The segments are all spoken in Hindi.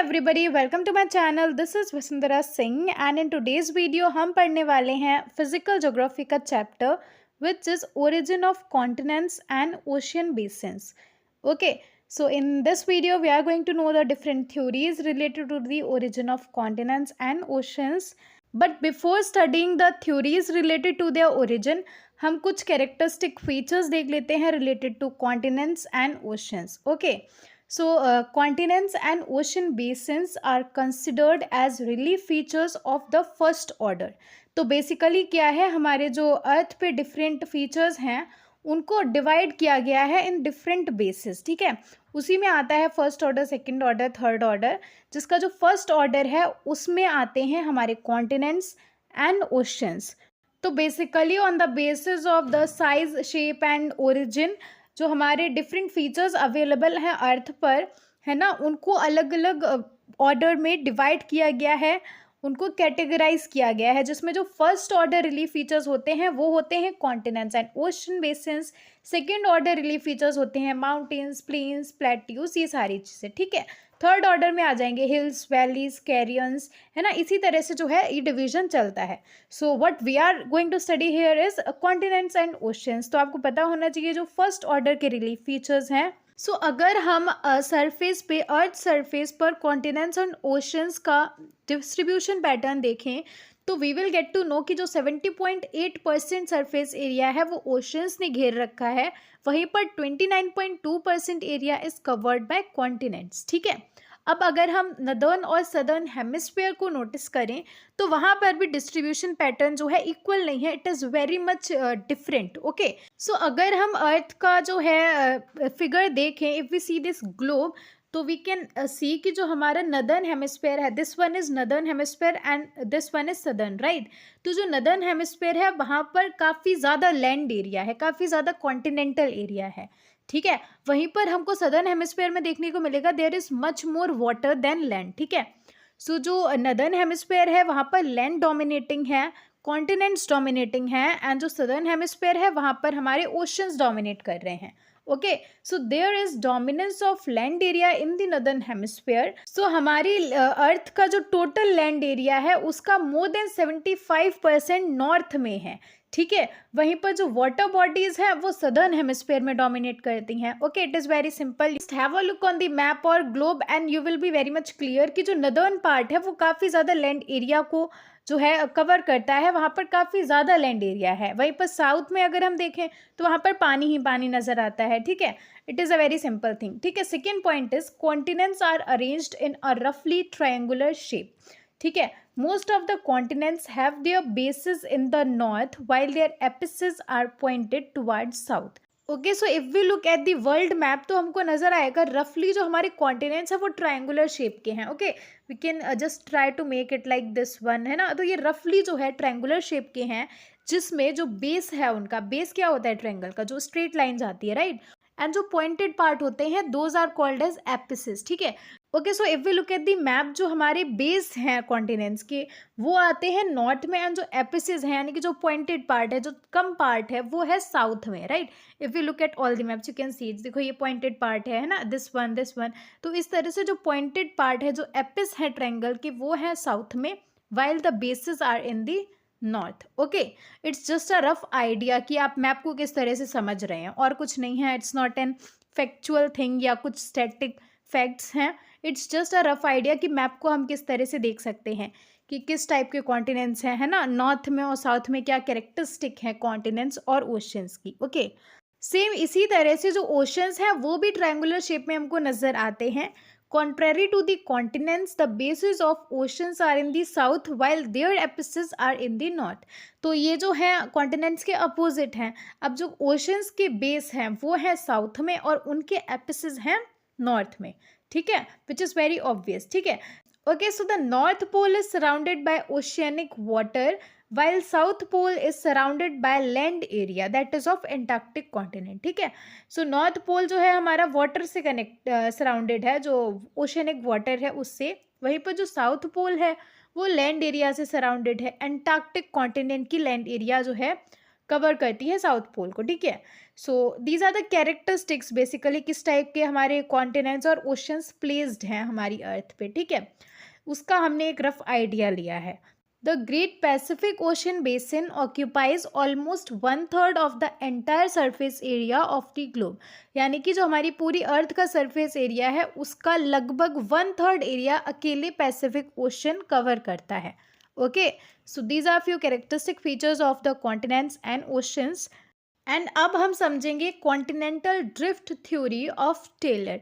Everybody, welcome to my channel. This is Vasundhara Singh and in today's video हम पढ़ने वाले हैं फिजिकल ज्योग्राफी का chapter which is origin of continents and ocean basins. Okay, so in this video we are going to know the different theories related to the origin of continents and oceans, but before studying the theories related to their origin हम कुछ characteristic features देख लेते हैं related to continents and oceans. Okay, so continents and ocean basins are considered as relief features of the first order. तो बेसिकली क्या है, हमारे जो अर्थ पे डिफरेंट फीचर्स हैं उनको डिवाइड किया गया है इन डिफरेंट बेसिस। ठीक है, उसी में आता है first order, second order, third order. जिसका जो फर्स्ट ऑर्डर है उसमें आते हैं हमारे कॉन्टिनेंट्स एंड ओशंस। तो basically on the basis of the size, shape and origin जो हमारे डिफरेंट फीचर्स अवेलेबल हैं अर्थ पर, है ना, उनको अलग अलग ऑर्डर में डिवाइड किया गया है, उनको कैटेगराइज किया गया है, जिसमें जो फर्स्ट ऑर्डर रिलीफ फीचर्स होते हैं वो होते हैं continents and ocean basins. Second order relief features होते हैं माउंटेन्स, प्लेन्स, प्लेट्यूज, ये सारी चीज़ें। ठीक है, थर्ड ऑर्डर में आ जाएंगे हिल्स, वैलीज, कैरियंस, है ना। इसी तरह से जो है ये डिवीजन चलता है। So what we are going to study here is continents and oceans. तो आपको पता होना चाहिए जो फर्स्ट ऑर्डर के रिलीफ फीचर्स हैं। सो अगर हम सरफेस पे, अर्थ सरफेस पर कॉन्टिनेंट्स एंड ओशंस का डिस्ट्रीब्यूशन पैटर्न देखें तो we will get to know कि जो 70.8% सरफेस एरिया है वो ओशंस ने घेर रखा है, वहीं पर 29.2% area is covered by continents. ठीक है, अब अगर हम नदर्न और सदर्न हेमिस्फीयर को नोटिस करें तो वहाँ पर भी डिस्ट्रीब्यूशन पैटर्न जो है इक्वल नहीं है, it is very much different. Okay, so अगर हम अर्थ का जो है फिगर देखें, if we see this globe, तो वी कैन सी कि जो हमारा नदर्न हेमिस्फीयर है, this one is northern hemisphere and this one is southern, right. तो जो नदर्न हेमिस्फीयर है वहाँ पर काफ़ी ज़्यादा लैंड एरिया है, काफ़ी ज़्यादा कॉन्टिनेंटल एरिया है। ठीक है, वहीं पर हमको सदर्न हेमिस्फीयर में देखने को मिलेगा there is much more water than land. ठीक है, सो जो नदर्न हेमिस्फीयर है वहाँ पर लैंड डोमिनेटिंग है, कॉन्टिनेंट्स डोमिनेटिंग है, एंड जो सदर्न हेमिस्फीयर है वहाँ पर हमारे ओशंस डोमिनेट कर रहे हैं। Okay, so there is dominance of land area in the northern hemisphere. So हमारी अर्थ का जो टोटल लैंड एरिया है उसका मोर देन 75% नॉर्थ में है। ठीक है, वहीं पर जो वाटर बॉडीज हैं वो सदर्न हेमिस्फीयर में डोमिनेट करती हैं। ओके, it is very simple, just have a look on the map और globe and you will be very much clear कि जो नदर्न पार्ट है वो काफ़ी ज़्यादा लैंड एरिया को जो है कवर करता है, वहाँ पर काफ़ी ज़्यादा लैंड एरिया है। वहीं पर साउथ में अगर हम देखें तो वहाँ पर पानी ही पानी नज़र आता है। ठीक है, it is a very simple thing. ठीक है, second point is continents are arranged in a रफली ट्रायंगुलर शेप। ठीक है, most of the continents have their bases in the north while their apices are pointed towards south. Okay, so if we look at the world map तो हमको नज़र आएगा रफली जो हमारे कॉन्टिनेंट्स हैं वो ट्रायंगुलर शेप के हैं। Okay, we can just try to make it like this one, है ना। तो ये रफली जो है ट्रायंगुलर शेप के हैं, जिसमें जो बेस है, उनका बेस क्या होता है ट्रायंगल का, जो स्ट्रेट लाइन जाती है, राइट, एंड जो पॉइंटेड पार्ट होते हैं those are called as apices. ठीक है, okay, so if we look at the map, जो हमारे बेस हैं कॉन्टिनेंट्स के वो आते हैं नॉर्थ में, एंड जो एपिसेस हैं यानी कि जो पॉइंटेड पार्ट है, जो कम पार्ट है, वो है साउथ में, right. If you look at all the maps you can see it. देखो ये पॉइंटेड पार्ट है ना, दिस वन, दिस वन। तो इस तरह से जो पॉइंटेड पार्ट है, जो एपिस है ट्रायंगल के, वो है साउथ में, while the bases are in the north. Okay, it's just a rough idea कि आप मैप को किस तरह से समझ रहे हैं, और कुछ नहीं है। It's not an factual thing या कुछ स्टैटिक फैक्ट्स हैं, it's just a rough idea कि मैप को हम किस तरह से देख सकते हैं कि किस टाइप के कॉन्टिनेंट्स हैं, है ना, नॉर्थ में और साउथ में क्या कैरेक्टरिस्टिक है कॉन्टिनेंट्स और ओशंस की। ओके, सेम इसी तरह से जो ओशंस हैं वो भी ट्रायंगुलर शेप में हमको नज़र आते हैं। Contrary to the continents, the bases of oceans are in the south while their apices are in the north. तो ये जो है कॉन्टिनेंट्स के अपोजिट हैं। अब जो ओशंस के बेस हैं वो है साउथ में और उनके एपिसेस हैं नॉर्थ में। ठीक है, विच इज़ वेरी ऑब्वियस। ठीक है, okay, so the north pole is surrounded by oceanic water while south pole is surrounded by land area that is of antarctic continent. ठीक है, सो नॉर्थ पोल जो है हमारा वाटर से कनेक्ट सराउंडेड है, जो ओशनिक वाटर है उससे। वहीं पर जो साउथ पोल है वो लैंड एरिया से सराउंडेड है, एंटार्क्टिक कॉन्टिनेंट की लैंड एरिया जो है कवर करती है साउथ पोल को, ठीक है। So these are the characteristics basically किस टाइप के हमारे कॉन्टिनेंट्स और ओशंस प्लेस्ड हैं हमारी अर्थ पे, ठीक है। उसका हमने एक रफ आइडिया लिया है। The great Pacific ocean basin occupies almost 1/3 of the entire surface area of the globe, यानी कि जो हमारी पूरी अर्थ का सरफेस एरिया है उसका लगभग 1/3 एरिया अकेले पैसिफिक ओशन कवर करता है। Okay, so these are few characteristic features of the continents and oceans. And अब हम समझेंगे continental drift theory of Taylor.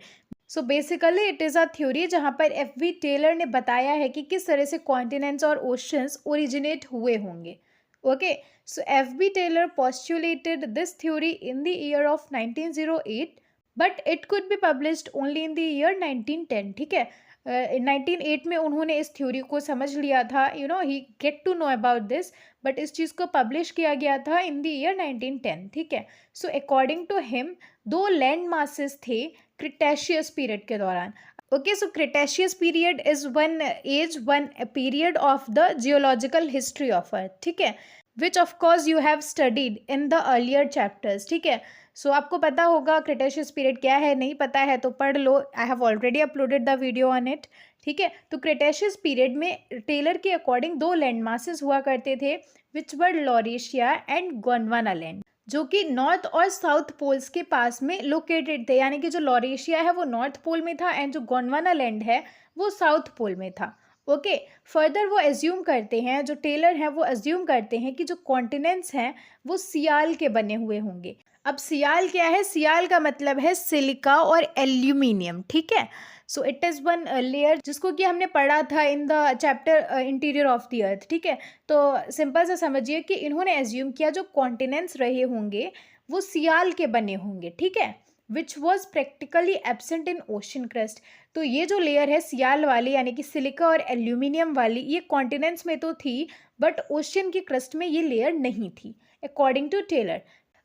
So basically it is a theory जहाँ पर एफ वी टेलर ने बताया है कि किस तरह से कॉन्टिनेंट्स और ओशंस ओरिजिनेट हुए होंगे। Okay, so F B Taylor postulated this theory in the year of 1908 but it could be published only in the year 1910, ठीक है। 1908 में उन्होंने इस थ्योरी को समझ लिया था, he get to know about this, but इस चीज़ को पब्लिश किया गया था इन द ईयर 1910, ठीक है। So according to him 2 land masses थे क्रिटेशियस पीरियड के दौरान। Okay, so Cretaceous period is one period of the geological history of earth, ठीक है, which of course you have studied in the earlier chapters, ठीक है। सो आपको पता होगा क्रिटेशियस पीरियड क्या है, नहीं पता है तो पढ़ लो, I have already uploaded the video on it, ठीक है। तो क्रिटेशियस पीरियड में टेलर के अकॉर्डिंग 2 लैंड मासेस हुआ करते थे which were Laurasia and Gondwana land, जो कि नॉर्थ और साउथ पोल्स के पास में लोकेटेड थे, यानी कि जो लॉरेशिया है वो नॉर्थ पोल में था एंड जो गोंडवाना लैंड है वो साउथ पोल में था। ओके, फर्दर वो एज्यूम करते हैं, जो टेलर हैं वो एज्यूम करते हैं कि जो कॉन्टिनेंट्स हैं वो सियाल के बने हुए होंगे। अब सियाल क्या है? सियाल का मतलब है सिलिका और एल्यूमिनियम, ठीक है। So it is one layer जिसको कि हमने पढ़ा था in the chapter interior of the earth, ठीक है। तो सिंपल से समझिए कि इन्होंने एज्यूम किया जो कॉन्टिनेंट्स रहे होंगे वो सियाल के बने होंगे, ठीक है, which was practically absent in ocean crust. तो ये जो लेयर है सियाल वाली यानी कि सिलिका और एल्यूमिनियम वाली, ये कॉन्टिनेंट्स में तो थी बट ओशन की क्रस्ट में ये लेयर नहीं थी अकॉर्डिंग टू टेलर।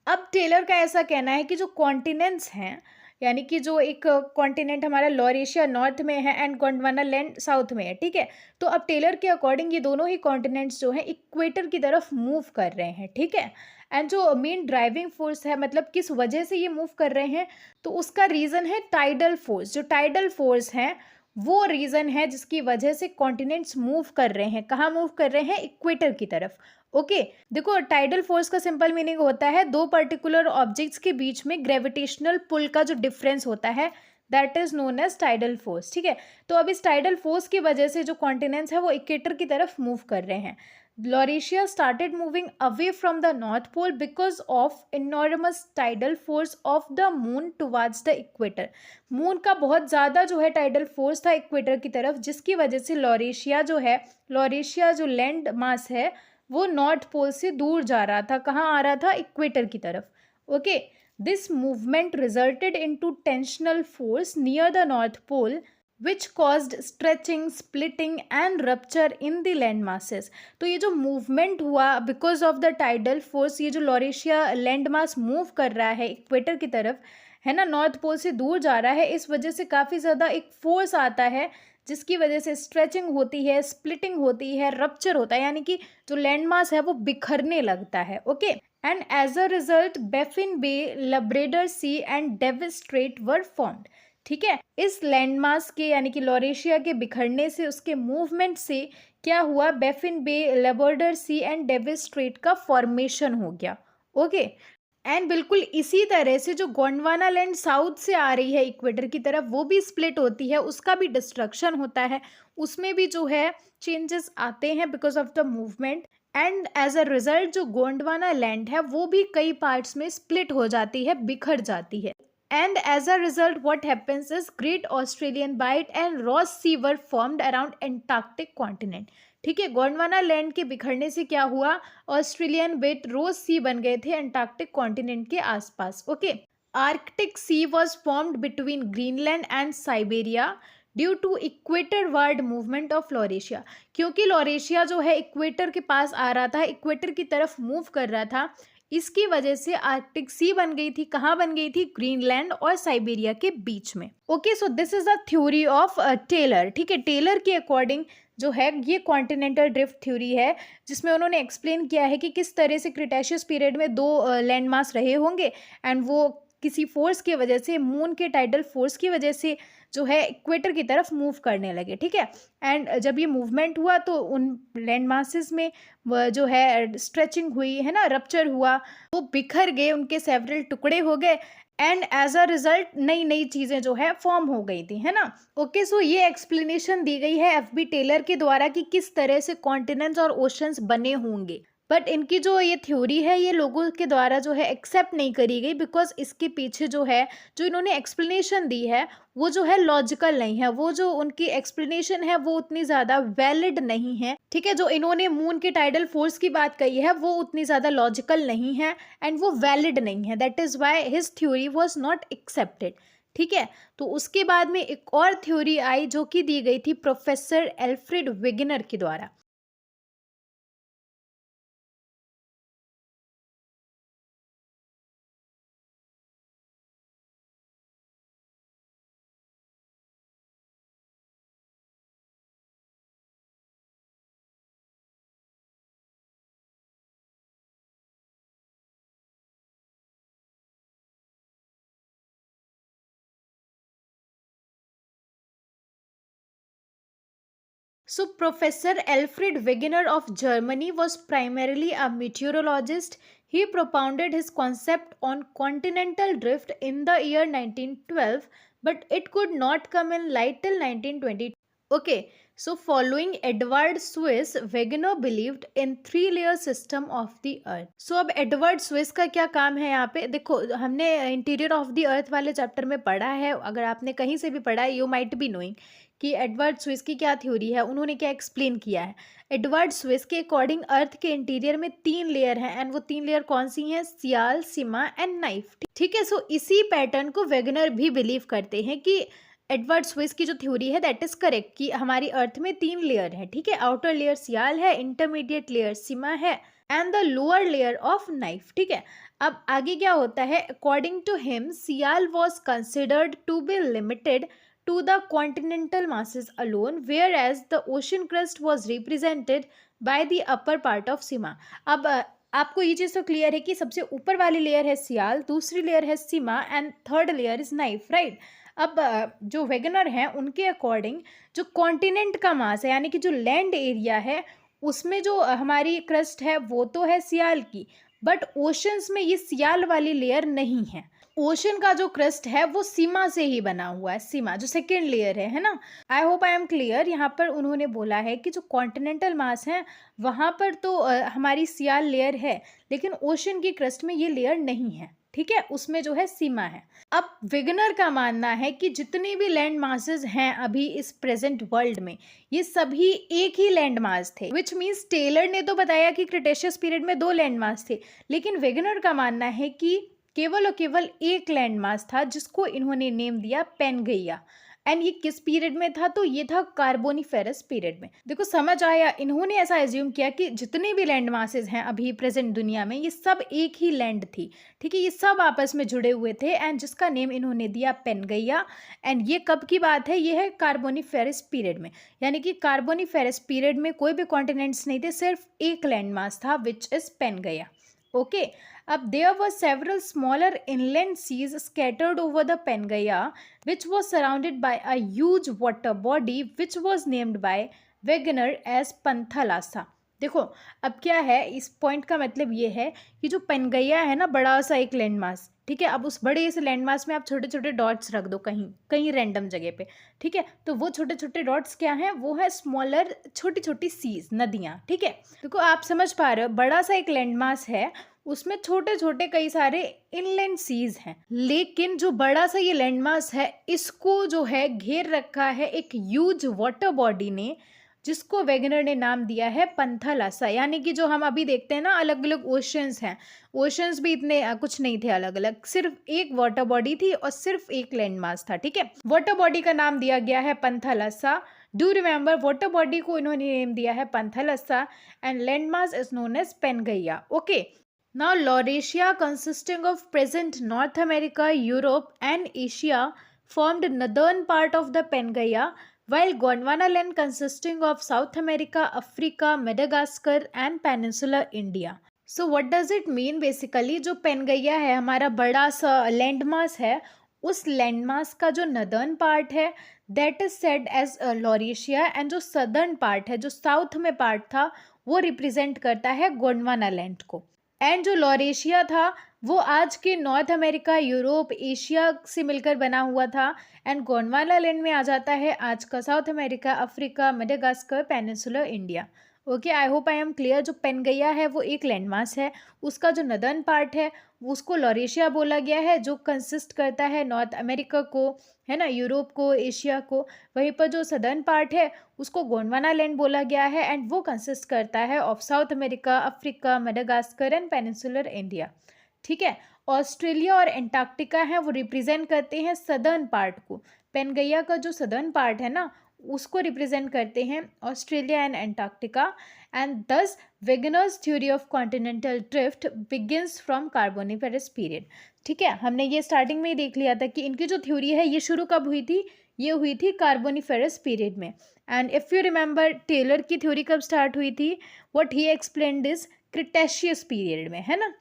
अब टेलर का ऐसा कहना है कि जो कॉन्टिनेंट्स हैं, यानी कि जो एक कॉन्टिनेंट हमारा लॉरेशिया नॉर्थ में है एंड गोंडवाना लैंड साउथ में है, ठीक है। तो अब टेलर के अकॉर्डिंग ये दोनों ही कॉन्टिनेंट्स जो हैं इक्वेटर की तरफ मूव कर रहे हैं, ठीक है। एंड जो मेन ड्राइविंग फोर्स है, मतलब किस वजह से ये मूव कर रहे हैं, तो उसका रीज़न है टाइडल फोर्स। जो टाइडल फोर्स हैं वो रीज़न है जिसकी वजह से कॉन्टिनेंट्स मूव कर रहे हैं। कहाँ मूव कर रहे हैं? इक्वेटर की तरफ। ओके, देखो टाइडल फोर्स का सिंपल मीनिंग होता है 2 पर्टिकुलर ऑब्जेक्ट्स के बीच में ग्रेविटेशनल पुल का जो डिफरेंस होता है that is known as tidal force, ठीक है। तो अब इस टाइडल फोर्स की वजह से जो कॉन्टिनेंट्स है वो इक्वेटर की तरफ मूव कर रहे हैं। Laurasia started moving away from the north pole because of enormous tidal force of the moon towards the equator. Moon का बहुत ज़्यादा जो है टाइडल फोर्स था इक्वेटर की तरफ, जिसकी वजह से लॉरेशिया जो लैंड मास है वो नॉर्थ पोल से दूर जा रहा था। कहाँ आ रहा था? इक्वेटर की तरफ। Okay, this movement resulted into tensional force near the north pole which caused stretching, splitting and rupture in the land masses. तो ये जो मूवमेंट हुआ because of the tidal force, ये जो लॉरेशिया लैंड मास मूव कर रहा है इक्वेटर की तरफ, है ना, नॉर्थ पोल से दूर जा रहा है, इस वजह से काफ़ी ज़्यादा एक फोर्स आता है जिसकी वजह से स्ट्रेचिंग होती है, स्प्लिटिंग होती है, रप्चर होता है, यानी कि जो लैंड मास है वो बिखरने लगता है। Okay, and as a result Baffin Bay, Labrador Sea and Davis Strait were formed, ठीक है। इस लैंड मास के यानी कि लॉरेशिया के बिखरने से, उसके मूवमेंट से क्या हुआ? Baffin Bay, Labrador Sea and Davis Strait का फॉर्मेशन हो गया। ओके, एंड बिल्कुल इसी तरह से जो गोंडवाना लैंड साउथ से आ रही है इक्वेटर की तरफ, वो भी स्प्लिट होती है, उसका भी डिस्ट्रक्शन होता है, उसमें भी जो है चेंजेस आते हैं because of the movement. And as a result जो गोंडवाना लैंड है वो भी कई पार्ट्स में स्प्लिट हो जाती है, बिखर जाती है। And as a result what happens is great Australian bight and Ross sea were formed around Antarctic continent, ठीक है। गोंडवाना लैंड के बिखरने से क्या हुआ? ऑस्ट्रेलियन बेट रोज सी बन गए थे एंटार्क्टिक कॉन्टिनेंट के आसपास। Okay, Arctic sea was formed between Greenland and Siberia due to equator ward movement of Laurasia. क्योंकि लॉरेशिया जो है इक्वेटर के पास आ रहा था, इक्वेटर की तरफ मूव कर रहा था, इसकी वजह से आर्कटिक सी बन गई थी। कहाँ बन गई थी? ग्रीनलैंड और साइबेरिया के बीच में। Okay, so this is the theory of Taylor. ठीक है, टेलर के अकॉर्डिंग जो है ये कॉन्टिनेंटल ड्रिफ्ट थ्योरी है, जिसमें उन्होंने एक्सप्लेन किया है कि किस तरह से क्रिटेशियस पीरियड में दो लैंड मास रहे होंगे एंड वो किसी फोर्स की वजह से, मून के टाइडल फोर्स की वजह से जो है इक्वेटर की तरफ मूव करने लगे। ठीक है, एंड जब ये मूवमेंट हुआ तो उन लैंड मासेस में जो है स्ट्रेचिंग हुई है ना, रप्चर हुआ, वो बिखर गए, उनके सेवरल टुकड़े हो गए एंड एज अ रिजल्ट नई नई चीजें जो है फॉर्म हो गई थी, है ना। ओके, सो ये एक्सप्लेनेशन दी गई है एफ बी टेलर के द्वारा कि किस तरह से कॉन्टिनेंट्स और ओशंस बने होंगे। बट इनकी जो ये थ्योरी है ये लोगों के द्वारा जो है एक्सेप्ट नहीं करी गई, बिकॉज इसके पीछे जो है, जो इन्होंने एक्सप्लेनेशन दी है वो जो है लॉजिकल नहीं है। वो जो उनकी एक्सप्लेनेशन है वो उतनी ज़्यादा वैलिड नहीं है। ठीक है, जो इन्होंने मून के टाइडल फोर्स की बात कही है वो उतनी ज़्यादा लॉजिकल नहीं है एंड वो वैलिड नहीं है। That is why his theory was not accepted. ठीक है, तो उसके बाद में एक और थ्योरी आई जो कि दी गई थी प्रोफेसर एल्फ्रेड वेगनर के द्वारा। So, Professor Alfred Wegener of Germany was primarily a meteorologist. He propounded his concept on continental drift in the year 1912, but it could not come in light till 1920. Okay, so following Edward Swiss, Wegener believed in three-layer system of the earth. So अब एडवर्ड स्विस का क्या काम है यहाँ पे? देखो, हमने इंटीरियर ऑफ द अर्थ वाले चैप्टर में पढ़ा है, अगर आपने कहीं से भी पढ़ा है, यू माइट बी नोइंग कि एडवर्ड स्विस की क्या थ्योरी है, उन्होंने क्या एक्सप्लेन किया है। एडवर्ड स्विस के अकॉर्डिंग अर्थ के इंटीरियर में 3 लेयर हैं एंड वो 3 लेयर कौन सी हैं? सियाल, सिमा एंड नाइफ। ठीक है, सो इसी पैटर्न को वेगनर भी बिलीव करते हैं कि एडवर्ड स्विस की जो थ्योरी है दैट इज करेक्ट, कि हमारी अर्थ में 3 लेयर है। ठीक है, आउटर लेयर सियाल है, इंटरमीडिएट लेयर सिमा है and the lower layer of nife. ठीक है, अब आगे क्या होता है? According to him sial was considered to be limited to the continental masses alone, whereas the ocean crust was represented by the upper part of Sima. अब आपको ये चीज़ तो क्लियर है कि सबसे ऊपर वाली लेयर है सियाल, दूसरी लेयर है sima and third layer is nife, right. अब जो वेगनर हैं उनके अकॉर्डिंग जो कॉन्टिनेंट का मास है, यानी कि जो लैंड एरिया है, उसमें जो हमारी क्रस्ट है वो तो है सियाल की, बट ओशंस में ये सियाल वाली लेयर नहीं है। ओशन का जो क्रस्ट है वो सीमा से ही बना हुआ है, सीमा जो सेकेंड लेयर है ना। I hope I am clear. यहाँ पर उन्होंने बोला है कि जो कॉन्टिनेंटल मास है वहाँ पर तो हमारी सियाल लेयर है, लेकिन ओशन की क्रस्ट में ये लेयर नहीं है। ठीक है, उसमें जो है सीमा है। अब वेगनर का मानना है कि जितने भी लैंड मासेस हैं अभी इस प्रेजेंट वर्ल्ड में, ये सभी एक ही लैंड मास थे, विच मीन्स टेलर ने तो बताया कि क्रिटेशियस पीरियड में 2 लैंड मास थे, लेकिन वेगनर का मानना है कि केवल और केवल एक लैंड मास था जिसको इन्होंने नेम दिया पेनगैया। एंड ये किस पीरियड में था? तो ये था कार्बोनिफेरस पीरियड में। देखो समझ आया, इन्होंने ऐसा एज्यूम किया कि जितने भी लैंड मासेस हैं अभी प्रेजेंट दुनिया में ये सब एक ही लैंड थी। ठीक है, ये सब आपस में जुड़े हुए थे एंड जिसका नेम इन्होंने दिया पेनगैया। एंड ये कब की बात है? ये है कार्बोनिफेरस पीरियड में, यानी कि कार्बोनिफेरस पीरियड में कोई भी कॉन्टिनेंट्स नहीं थे, सिर्फ एक लैंड मास था विच इज पेनगैया। ओके, अब there were several smaller inland seas scattered over the Pangaea, which was surrounded by a huge water body which was named by Wegener as Panthalassa. देखो अब क्या है, इस पॉइंट का मतलब ये है कि जो पेनगैया है ना, बड़ा सा एक लैंड मास। ठीक है, अब उस बड़े से लैंड मास में आप छोटे छोटे डॉट्स रख दो कहीं कहीं रैंडम जगह पे। ठीक है, तो वो छोटे छोटे डॉट्स क्या हैं? वो है स्मॉलर, छोटी छोटी सीज, नदियाँ। ठीक है, देखो आप समझ पा रहे हो, बड़ा सा एक लैंड मास है, उसमें छोटे छोटे कई सारे इनलैंड सीज हैं, लेकिन जो बड़ा सा ये लैंडमास है इसको जो है घेर रखा है एक ह्यूज वाटर बॉडी ने, जिसको वेगनर ने नाम दिया है पंथालासा। यानी कि जो हम अभी देखते हैं ना, अलग अलग ओशंस हैं, ओशंस भी इतने कुछ नहीं थे अलग अलग, सिर्फ एक वाटर बॉडी थी और सिर्फ एक लैंड मास था। ठीक है, वाटर बॉडी का नाम दिया गया है Panthalassa. Do remember, water body को इन्होंने नेम दिया है Panthalassa and land mass is known as Pangaea. Okay, Now, Laurasia, consisting of present North America, Europe, and Asia, formed northern part of the Pangaea, while Gondwanaland, consisting of South America, Africa, Madagascar, and Peninsular India. So, what does it mean basically? जो पेनगैया है हमारा बड़ा सा लैंडमास है, उस लैंडमास का जो नदर्न पार्ट है that is said as Laurasia, and जो सदर्न पार्ट है, जो साउथ में पार्ट था, वो रिप्रेजेंट करता है गोंडवाना लैंड को। एंड जो लॉरेशिया था वो आज के नॉर्थ अमेरिका, यूरोप, एशिया से मिलकर बना हुआ था, एंड गोंडवाना लैंड में आ जाता है आज का south America, Africa, Madagascar, peninsular India. Okay, I hope I am clear. जो पेनगैया है वो एक लैंडमास है, उसका जो नदर्न पार्ट है उसको लॉरेशिया बोला गया है, जो कंसिस्ट करता है नॉर्थ अमेरिका को, है ना, यूरोप को, एशिया को। वहीं पर जो सदर्न पार्ट है उसको गोंडवाना लैंड बोला गया है, एंड वो कंसिस्ट करता है of south America, Africa, Madagascar and peninsular India. ठीक है, ऑस्ट्रेलिया और एंटार्क्टिका है वो रिप्रेजेंट करते हैं सदर्न पार्ट को। पेनगैया का जो सदर्न पार्ट है ना उसको रिप्रेजेंट करते हैं Australia and Antarctica, and thus Wegener's theory of continental drift begins from Carboniferous period. ठीक है, हमने ये स्टार्टिंग में ही देख लिया था कि इनकी जो थ्योरी है ये शुरू कब हुई थी, ये हुई थी कार्बोनिफेरस पीरियड में। And if you remember Taylor की थ्योरी कब स्टार्ट हुई थी, what he explained is Cretaceous period में, है ना।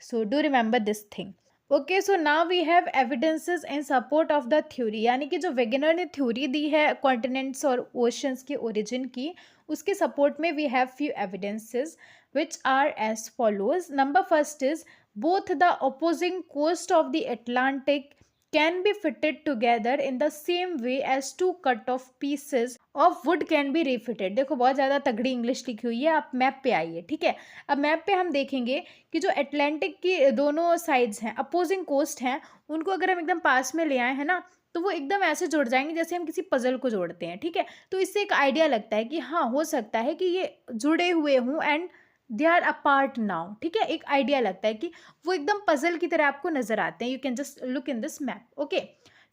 So do remember this thing. Okay, so now we have evidences in support of the theory, यानी कि जो वेगनर ने थ्योरी दी है कॉन्टिनेंट्स और ओशंस के ओरिजिन की, उसके सपोर्ट में we have few evidences which are as follows. Number first is both the opposing coast of the Atlantic can be fitted together in the same way as two cut off pieces of wood can be refitted। देखो बहुत ज़्यादा तगड़ी इंग्लिश लिखी हुई है, आप मैप पे आइए। ठीक है, अब मैप पे हम देखेंगे कि जो अटलांटिक की दोनों साइड्स हैं, अपोजिंग कोस्ट हैं, उनको अगर हम एकदम पास में ले आए हैं ना तो वो एकदम ऐसे जुड़ जाएंगे जैसे हम किसी पजल को जोड़ते हैं। ठीक है, तो इससे एक आइडिया लगता है कि हाँ, हो सकता है कि ये जुड़े हुए हों and they are apart now. ठीक है, एक आइडिया लगता है कि वो एकदम पजल की तरह आपको नजर आते हैं। You can just look in this map. Okay,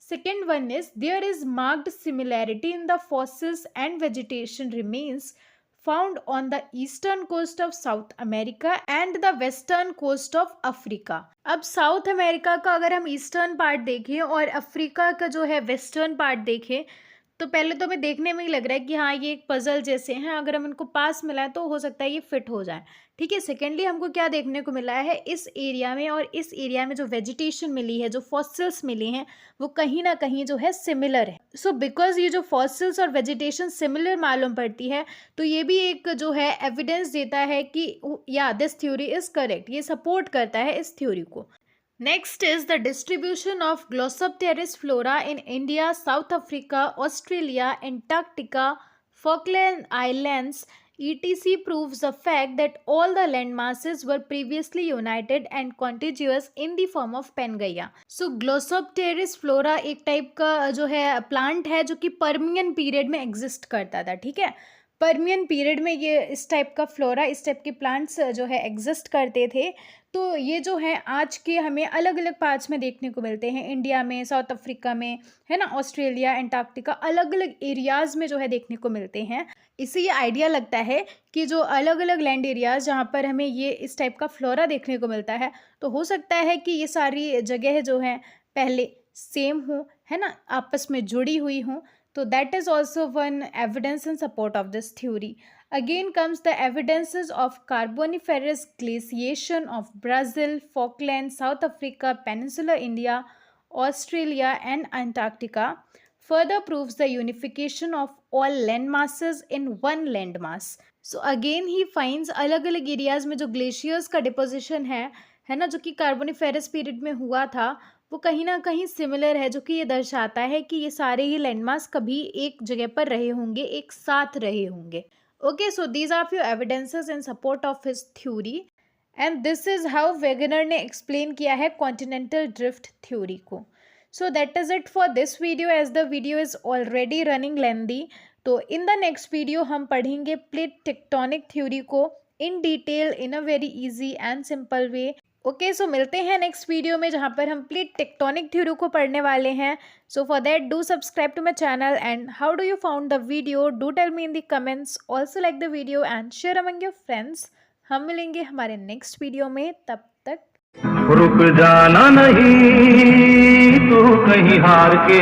second one is there is marked similarity in the fossils and vegetation remains found on the eastern coast of South America and the western coast of Africa। अब साउथ अमेरिका का अगर हम ईस्टर्न पार्ट देखें और अफ्रीका का जो है वेस्टर्न पार्ट देखें तो पहले तो हमें देखने में ही लग रहा है कि हाँ ये एक पजल जैसे हैं, अगर हम इनको पास मिलाएं तो हो सकता है ये फिट हो जाए। ठीक है, सेकेंडली हमको क्या देखने को मिला है, इस एरिया में और इस एरिया में जो वेजिटेशन मिली है, जो फॉसिल्स मिली हैं, वो कहीं ना कहीं जो है सिमिलर है। सो बिकॉज ये जो फॉसिल्स और वेजिटेशन सिमिलर मालूम पड़ती है तो ये भी एक जो है एविडेंस देता है कि या दिस थ्योरी इज करेक्ट, ये सपोर्ट करता है इस थ्योरी को। Next is the distribution of Glossopteris flora in India, South Africa, Australia, Antarctica, Falkland Islands, etc. proves the fact that all the land masses were previously united and contiguous in the form of Pangaea. So Glossopteris flora एक टाइप का जो है प्लांट है जो कि पर्मियन पीरियड में एग्जिस्ट करता था। ठीक है, पर्मियन पीरियड में ये इस टाइप का फ्लोरा, इस टाइप के प्लांट्स जो है एग्जिस्ट करते थे। तो ये जो है आज के हमें अलग अलग पार्ट्स में देखने को मिलते हैं, इंडिया में, साउथ अफ्रीका में, है ना, ऑस्ट्रेलिया, एंटार्क्टिका, अलग अलग एरियाज़ में जो है देखने को मिलते हैं। इससे ये आइडिया लगता है कि जो अलग अलग लैंड एरियाज़ जहाँ पर हमें ये इस टाइप का फ्लोरा देखने को मिलता है तो हो सकता है कि ये सारी जगह जो है पहले सेम हो, है ना, आपस में जुड़ी हुई हों। तो that is also one evidence in support of this theory. Again comes the evidences of Carboniferous glaciation of Brazil, Falklands, South Africa, Peninsular India, Australia and Antarctica further proves the unification of all land masses in one land mass. So again he finds अलग अलग एरियाज में जो ग्लेशियर्स का डिपोजिशन है ना, जो कि कार्बोनिफेरस पीरियड में हुआ था, वो कहीं ना कहीं सिमिलर है, जो कि ये दर्शाता है कि ये सारे ही लैंडमार्क्स कभी एक जगह पर रहे होंगे, एक साथ रहे होंगे। Okay, so these are few evidences in support of his theory and this is how Wegener ने एक्सप्लेन किया है कॉन्टिनेंटल ड्रिफ्ट थ्योरी को। So that is it for this video as the video is already running lengthy. तो इन द नेक्स्ट वीडियो हम पढ़ेंगे प्लेट टेक्टोनिक थ्योरी को in detail in a very easy and simple way. Okay, so मिलते हैं नेक्स्ट वीडियो में जहाँ पर हम प्लेट टेक्टोनिक थ्योरी को पढ़ने वाले हैं। So for that do subscribe to my channel and how do you found the video, do tell me in the comments, also like the video and share among your friends. हम मिलेंगे हमारे नेक्स्ट वीडियो में, तब तक रुक जाना नहीं तू कहीं हार के।